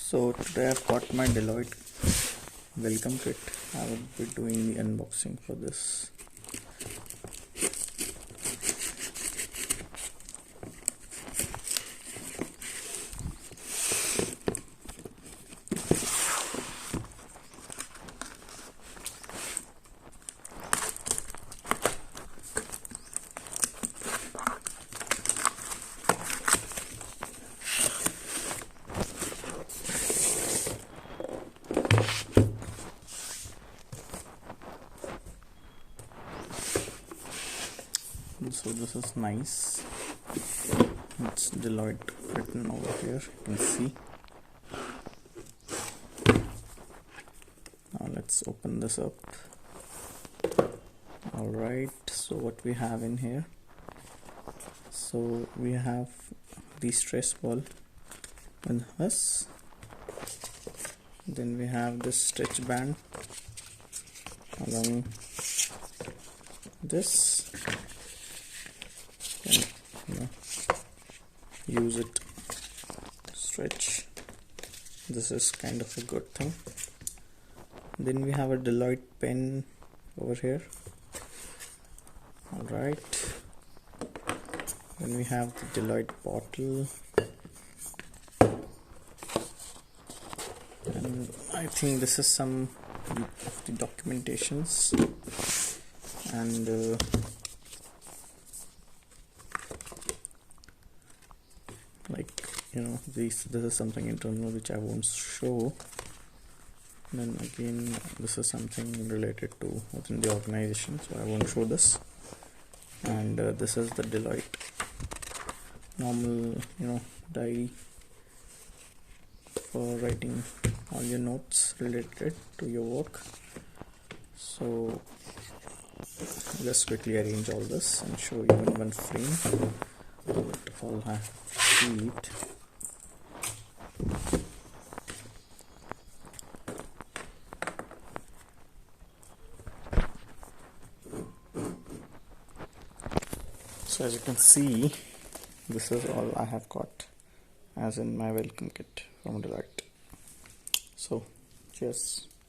So today I've got my Deloitte Welcome Kit. I will be doing the unboxing for this. So this is nice. It's Deloitte written over here, you can see. Now let's open this up. Alright, so what we have in here. So we have the stress ball with us. Then we have this stretch band along this. Use it, stretch. This is kind of a good thing. Then we have a Deloitte pen over here. Alright, then we have the Deloitte bottle, and I think this is some of the documentations, and this is something internal which I won't show. Then again, this is something related to within the organization, so I won't show this. And this is the Deloitte normal diary for writing all your notes related to your work. So let's quickly arrange all this and show you in one frame what all I see it. So as you can see, this is all I have got as in my welcome kit from Deloitte. So cheers.